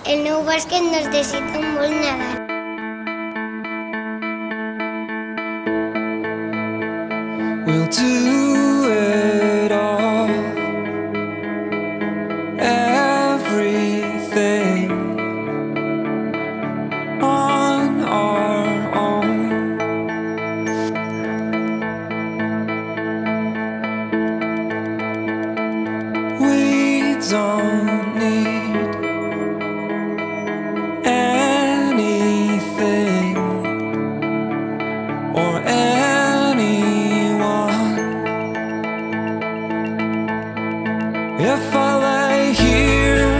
El meu bàsquet necessita molt nedar. We'll do it all, everything on our own. We don't need anything or anyone. If I lay here,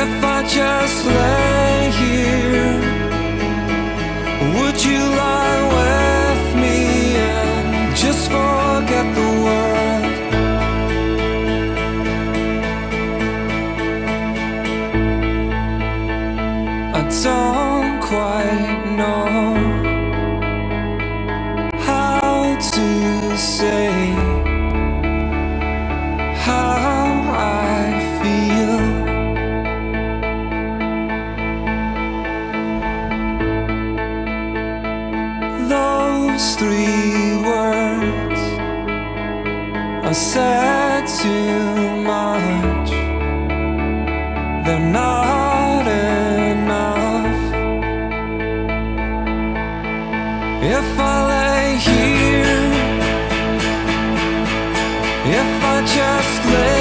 if I just lay here, would you lie with me and just forget the world? I don't quite know how to say how I feel. Those three words are said too much. They're not enough. If I lay here, if I just lay